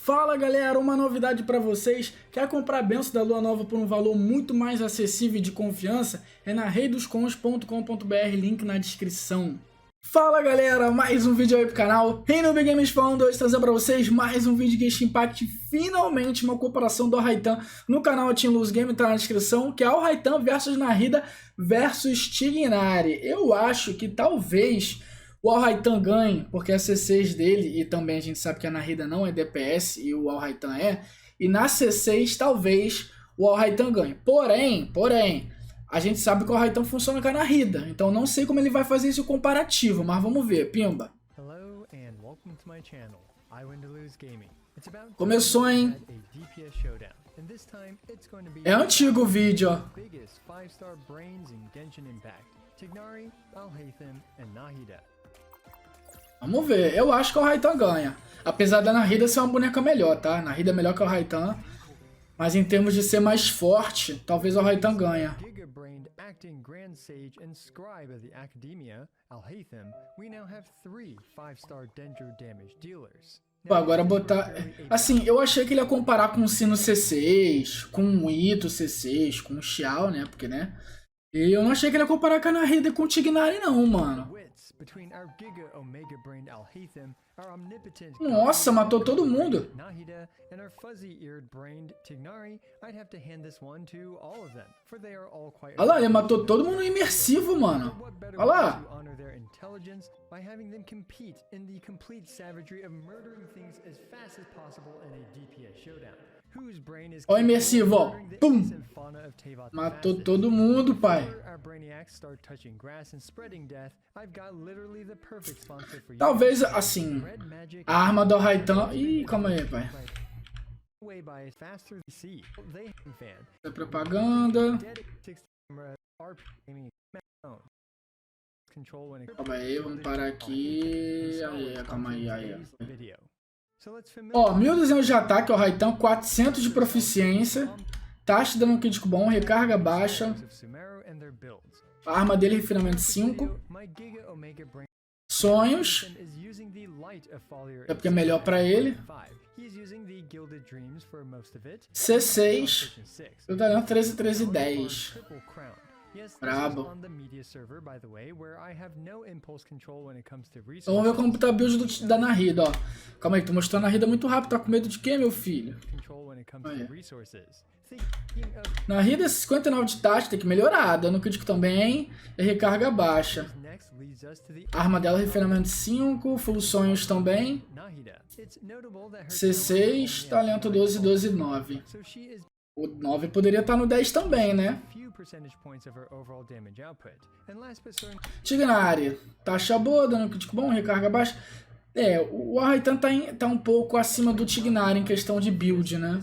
Fala galera, uma novidade para vocês. Quer comprar a benção da lua nova por um valor muito mais acessível e de confiança? É na reidoscoins.com.br, link na descrição. Fala galera, mais um vídeo aí pro canal REINOOBGAMES falando, hoje trazendo pra vocês mais um vídeo de Genshin Impact, finalmente uma comparação do Alhaitham no canal Game, tá na descrição, que é Alhaitham versus Nahida versus Tighnari. Eu acho que talvez o Alhaitham ganhe, porque as C6 dele, e também a gente sabe que a Nahida não é DPS e o Alhaitham é, e na C6 talvez o Alhaitham ganhe. Porém, a gente sabe que o Alhaitham funciona com a Nahida, então não sei como ele vai fazer esse comparativo, mas vamos ver, pimba. Começou, hein? É antigo o vídeo, ó. Vamos ver, eu acho que o Alhaitham ganha. Apesar da Nahida ser uma boneca melhor, tá? A Nahida é melhor que o Alhaitham, mas em termos de ser mais forte, talvez o Alhaitham ganha. Acting Grand Sage and Scribe of the Academia, Alhaitham, we now have 3 5-star danger damage dealers. Pô, agora botar... Assim, eu achei que ele ia comparar com o Sino C6, com o Ito C6, com o Xiao, né? Porque, né? E eu não achei que ele ia comparar com a Nahida e com o Tighnari, não, mano. Nossa, matou todo mundo. Olha lá, ele matou todo mundo imersivo, mano. Olha lá. Ó o imersivo, ó. Pum. Matou todo mundo, pai. Talvez, assim, a arma do Alhaitham... Ih, calma aí, pai. É propaganda. Calma aí, vamos parar aqui. Aí, calma aí. Ó, 1200 de ataque, o Alhaitham, 400 de proficiência, taxa de dano crítico bom, recarga baixa, a arma dele é refinamento 5, sonhos, é porque é melhor pra ele, C6, eu talento 13, 13 e 10. Brabo. Vamos ver como tá a build da Nahida, ó. Calma aí, tu mostrou a Nahida muito rápido. Tá com medo de quê, meu filho? Aí. Nahida 59 de taxa, tem que melhorar. Dano crítico também. E recarga baixa. A arma dela é refinamento 5. Full sonhos também. C6, talento 12, 12 e 9. O 9 poderia estar no 10 também, né? Tighnari, taxa boa, dano crítico bom, recarga baixa. É, o Alhaitham tá um pouco acima do Tighnari em questão de build, né?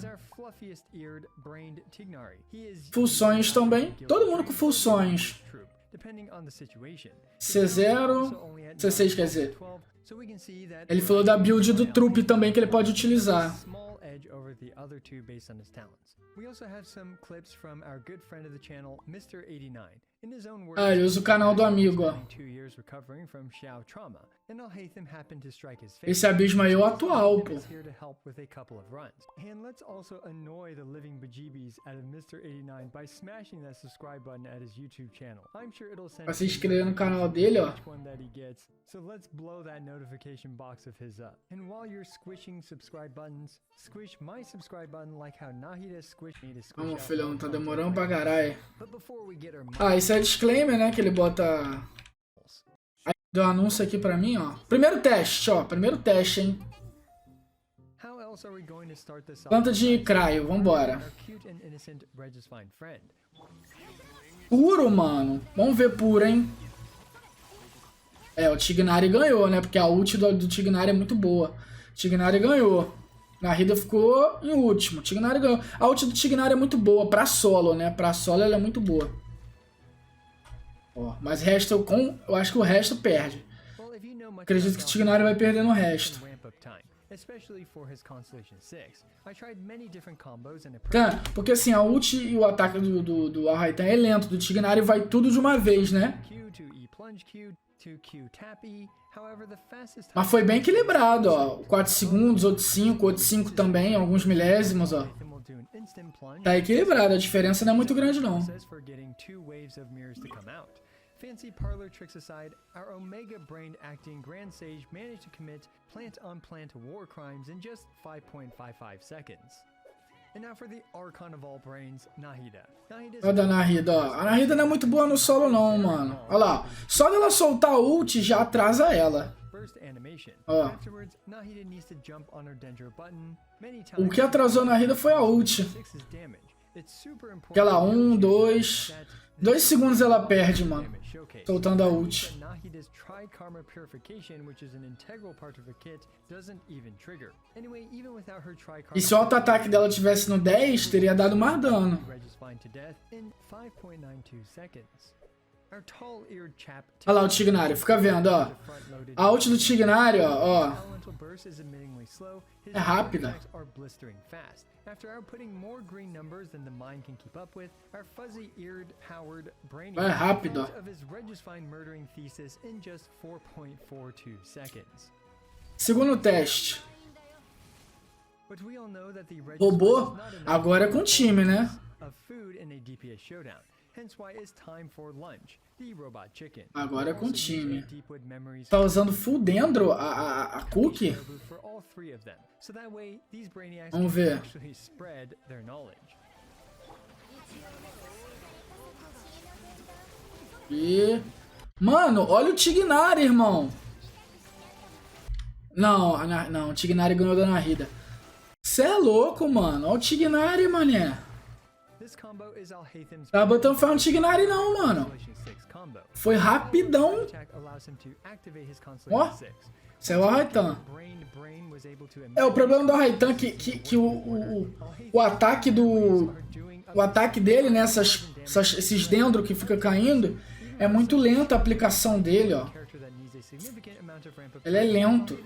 Full sonhos também. Todo mundo com full sonhos. C0, C6 quer dizer. Ele falou da build do trupe também que ele pode utilizar. Ah, ele usa o canal do amigo, ó. Esse abismo aí é o atual, pô. Pra se inscrever no canal dele, ó. So let's blow that notification box of his up. And while you're squishing subscribe buttons, squish my subscribe button like how Nahida squished me to squish. Vamos, filhão, tá demorando pra caralho. Ah, isso é disclaimer, né, que ele bota... Aí deu um anúncio aqui pra mim, ó. Primeiro teste, ó. Primeiro teste, hein. Planta de craio, vambora. Puro, mano. Vamos ver puro, hein. É, o Tighnari ganhou, né? Porque a ult do Tighnari é muito boa. Tighnari ganhou. Nahida ficou em último. Tighnari ganhou. A ult do Tighnari é muito boa pra solo, né? Pra solo ela é muito boa. Ó, mas resto eu acho que o resto perde. Acredito que o Tighnari vai perder no resto. Tá, porque assim, a ult e o ataque do Alhaitham é lento. Do Tighnari vai tudo de uma vez, né? Mas foi bem equilibrado, ó. 4 segundos, outro 5 também, alguns milésimos, ó. Tá equilibrado, a diferença não é muito grande, não. Fancy parlor tricks aside, our omega-brained acting Grand Sage managed to commit plant-on-plant war crimes in just 5.55 seconds. And now for the Archon of all brains, Nahida. Olha a Nahida, ó. A Nahida não é muito boa no solo, não, mano. Olha lá. Só dela soltar a ult já atrasa ela. Ó. O que atrasou a Nahida foi a ult. Aquela 1, 2... 2 segundos ela perde, mano. Soltando a ult. E se o auto-ataque dela tivesse no 10, teria dado mais dano. Olha lá o Tighnari, fica vendo, ó. A ult do Tighnari, ó. É rápida. É rápido, ó. Segundo teste. Robô, agora é com time, né? Agora é com time. Tá usando full dendro a cookie? Vamos ver. E... Mano, olha o Tighnari, irmão. Não, o Tighnari ganhou da Nahida. Cê é louco, mano. Olha o Tighnari, mané. Tá botando fé no Tighnari não, mano. Foi rapidão. Ó, isso é o Alhaitham. É, o problema do Alhaitham é que o ataque do... O ataque dele, né, esses dendro que fica caindo, é muito lento a aplicação dele, ó. Ele é lento.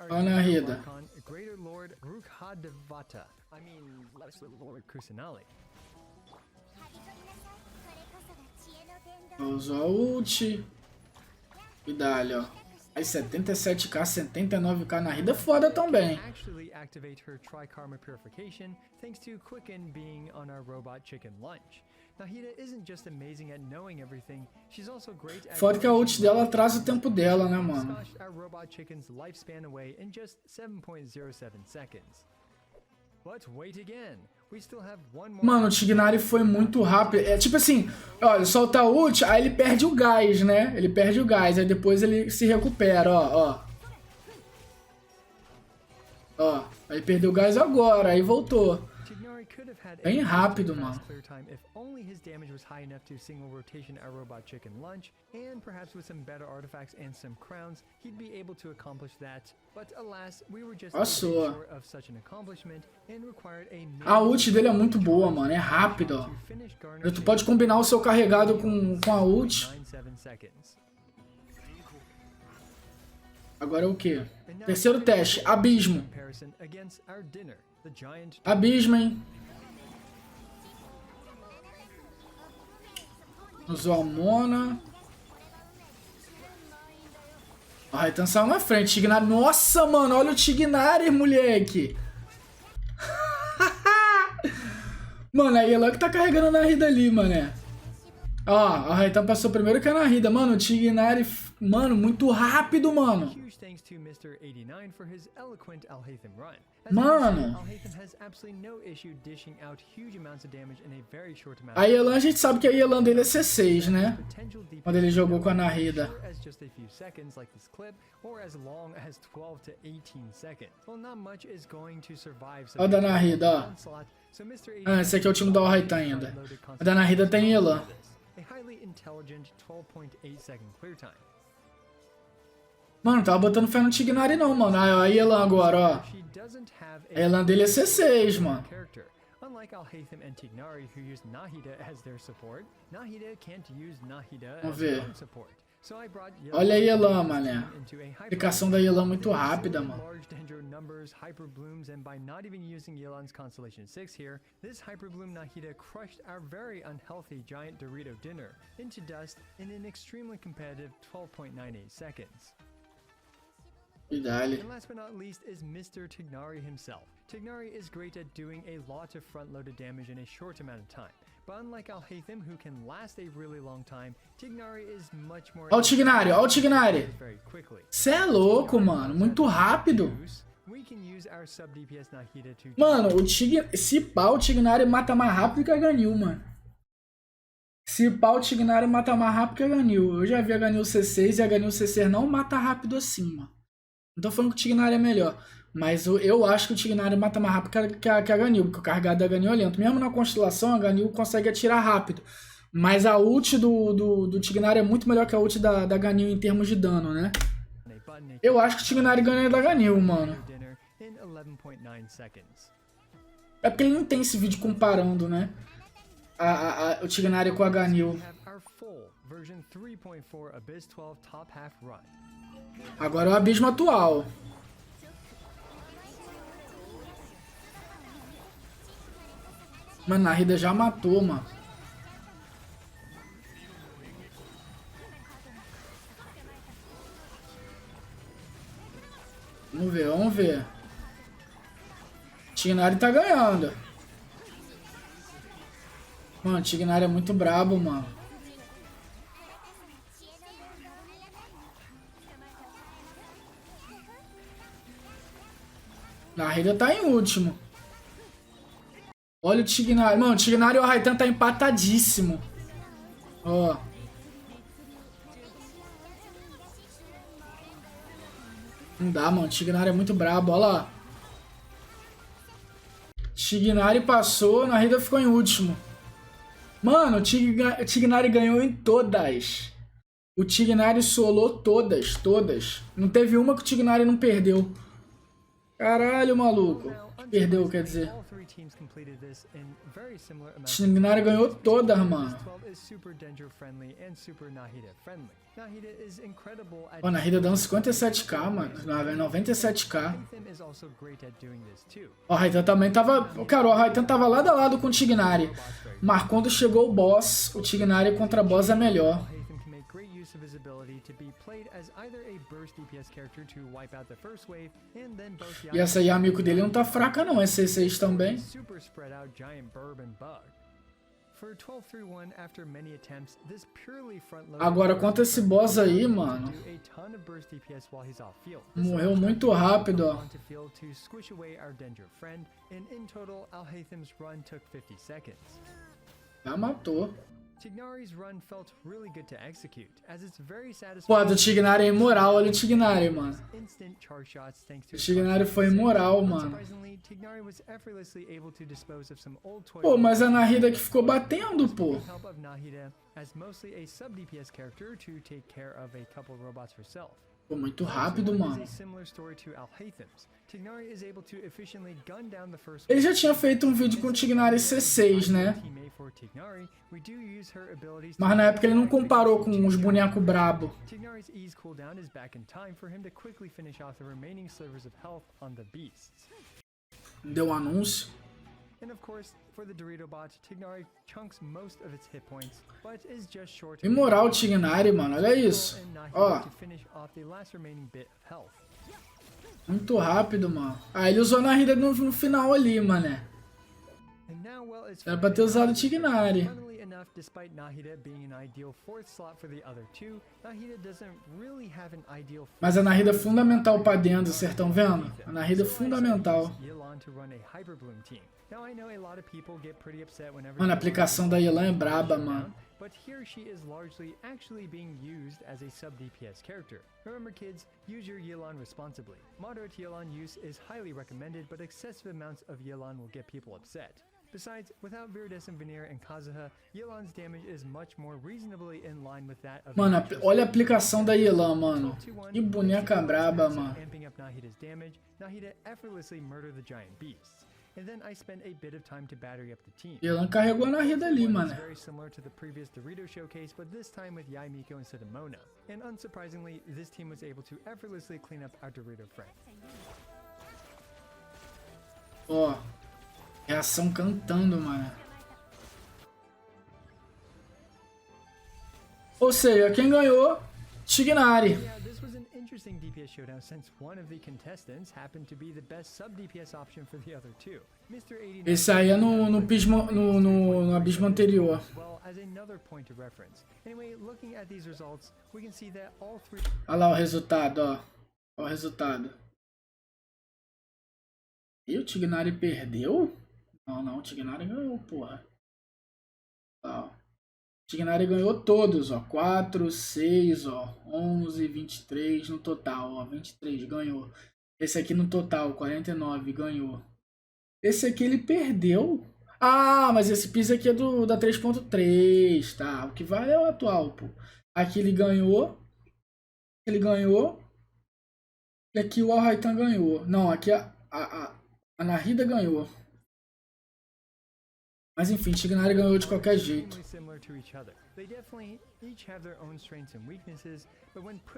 Olha a Nahida. Usou a ult. E dá-lhe, ó. Aí 77k, 79k na Nahida é foda também. Foda que a ult dela atrasa o tempo dela, né, mano? Mano, o Tighnari foi muito rápido. É tipo assim, olha, solta a ult, aí ele perde o gás, né? Ele perde o gás, aí depois ele se recupera, ó. Ó, aí perdeu o gás agora, aí voltou. Bem rápido, mano. Passou. A ult dele é muito boa, mano. É rápido, ó. Tu pode combinar o seu carregado com a ult. Agora é o quê? Terceiro teste. Abismo. Abismo, hein? Usou a Mona. O Alhaitham saiu na frente. Tighnari. Nossa, mano. Olha o Tighnari, moleque. Mano, a Elan que tá carregando a Nahida ali, mané. Ó, o Alhaitham passou primeiro que a Nahida. Mano, o Tighnari... Mano, muito rápido, mano. Mano. A Elan, a gente sabe que a Elan dele é C6, né? Quando ele jogou com a Nahida. Olha o da Nahida, ó. Ah, esse aqui é o time do Alhaitham ainda. A da Nahida tem Elan. Mano, tava botando fé no Tighnari não, mano. A Elan agora, ó. A Elan dele é C6, mano. Vamos ver. Olha a Yelan, mané. A aplicação da Yelan muito rápida, mano. And by not even using Yelan's Constellation 6 here, this Hyperbloom Nahida crushed our very unhealthy giant Dorito dinner into dust in an extremely competitive 12.98 seconds. And last but not least is Mr. Tighnari himself. Tighnari is great at doing a lot of front-loaded damage in a short amount of time. But unlike Alhaitham, who can last a really long time, Tighnari is much more... Olha o Tighnari, olha o Tighnari. Cê é louco, mano. Muito rápido. Mano, se pá, o Tighnari mata mais rápido que a Ganyu, mano. Se pá, o Tighnari mata mais rápido que a Ganyu. Eu já vi a Ganyu C6 e a Ganyu C6 não mata rápido assim, mano. Não tô falando que o Tighnari é melhor. Mas eu acho que o Tighnari mata mais rápido que a Ganyu, porque o carregado da Ganyu é lento. Mesmo na constelação, a Ganyu consegue atirar rápido. Mas a ult do Tighnari é muito melhor que a ult da Ganyu em termos de dano, né? Eu acho que o Tighnari ganha da Ganyu, mano. É porque ele não tem esse vídeo comparando, né? O Tighnari com a Ganyu. Agora é o abismo atual. Mano, a Nahida já matou, mano. Vamos ver, vamos ver. Tighnari tá ganhando. Mano, o Tighnari é muito brabo, mano. Nahida tá em último. Olha o Tighnari. Mano, o Tighnari e o Alhaitham tá empatadíssimo. Ó. Não dá, mano. O Tighnari é muito brabo. Olha lá. Tighnari passou, Nahida ficou em último. Mano, o Tighnari ganhou em todas. O Tighnari solou todas, todas. Não teve uma que o Tighnari não perdeu. Caralho, maluco. Perdeu, quer dizer. O Tighnari ganhou todas, mano. Ó, a Nahida dando 57k, mano. 97k. Ó, o Alhaitham também tava... Cara, o Alhaitham tava lado a lado com o Tighnari. Mas quando chegou o boss, o Tighnari contra boss é melhor. E essa aí, amigo dele, não tá fraca não, é C6 também. Agora, quanto a esse boss aí, mano, morreu muito rápido, ó. Já matou. Pô, a do Tighnari é imoral, olha o Tighnari, mano. O Tighnari foi imoral, mano. Pô, mas a Nahida que ficou batendo, pô. Pô, muito rápido, mano. Ele já tinha feito um vídeo com o Tighnari C6, né? Mas na época ele não comparou com os bonecos brabo. Deu um anúncio. Imoral o Tighnari, mano. Olha isso. Ó. Muito rápido, mano. Ah, ele usou a Nahida no final ali, mané. Era pra ter usado o Tighnari. Mas a Nahida é fundamental pra dentro, vocês estão vendo? A Nahida é fundamental. Mano, a aplicação da Yelan é braba, mano. But here she is largely actually being used as a sub-DPS character. Remember kids, use your Yelan responsibly. Moderate Yelan use is highly recommended, but excessive amounts of Yelan will get people upset. Besides, without Viridescent Veneer and Kazuha, Yelan's damage is much more reasonably in line with that of... Mano, olha a aplicação da Yelan, mano. Que boneca braba, mano. Nahida effortlessly murder the giant beasts. and then I spent a bit of time to battery up the team. Elan carregou a Nahida ali, One mano. is very similar to the previous Dorito showcase, but this time with Yai Miko instead of Mona. And unsurprisingly, this team was able to effortlessly clean up our Dorito friend. Ó, reação cantando, mano. Ou seja, quem ganhou? Tighnari. Yeah, this was an interesting DPS showdown since one of the contestants happened to be the best sub-DPS option for the other two. Mr. 89 Esse aí é no abismo anterior. well as another point of reference. Anyway, looking at these results, we can see that all three Olha lá o resultado, ó. Olha o resultado. E o Tighnari perdeu? Não, o Tighnari ganhou, porra. Ó. O Tighnari ganhou todos, ó. 4, 6, ó. 11, 23 no total, ó. 23 ganhou. Esse aqui no total, 49, ganhou. Esse aqui ele perdeu. Ah, mas esse piso aqui é da 3.3, tá? O que vale é o atual, pô. Aqui ele ganhou. Ele ganhou. E aqui o Alhaitham ganhou. Não, aqui a Nahida ganhou. Mas enfim, Tighnari ganhou de qualquer jeito.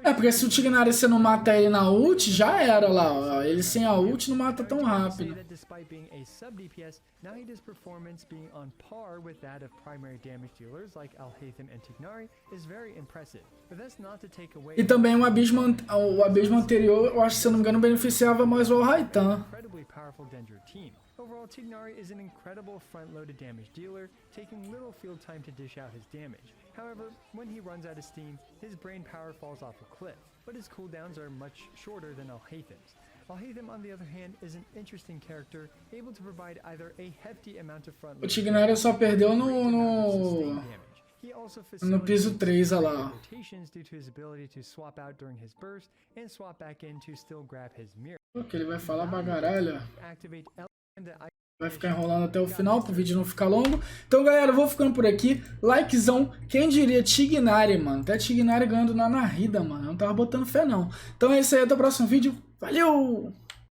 É, porque se o Tighnari você não mata ele na ult, já era lá, ó. Ele sem a ult não mata tão rápido. Nahida's performance being on par with that of primary damage dealers like Alhaitham and Tighnari is very impressive. But that's not to take away E também o abismo anterior, eu acho que se eu não me engano, beneficiava mais o Alhaitham. incredibly powerful Danger team. Overall, Tighnari is an incredible front-loaded damage dealer, taking little field time to dish out his damage. However, when he runs out of steam, his brain power falls off a cliff, but his cooldowns are much shorter than Alhaitham's. Alhaitham, on the other hand, is an interesting character, able to provide either a hefty amount of front O Tighnari só perdeu He also no piso 3, olha lá. rotations due to his ability to swap out during his burst and swap back in to still grab his mirror. Porque ele vai falar pra caralho. Activate Vai ficar enrolando até o final pro vídeo não ficar longo. Então, galera, eu vou ficando por aqui. Likezão. Quem diria Tighnari, mano? Até Tighnari ganhando na Nahida, mano. Eu não tava botando fé, não. Então é isso aí. Até o próximo vídeo. Valeu!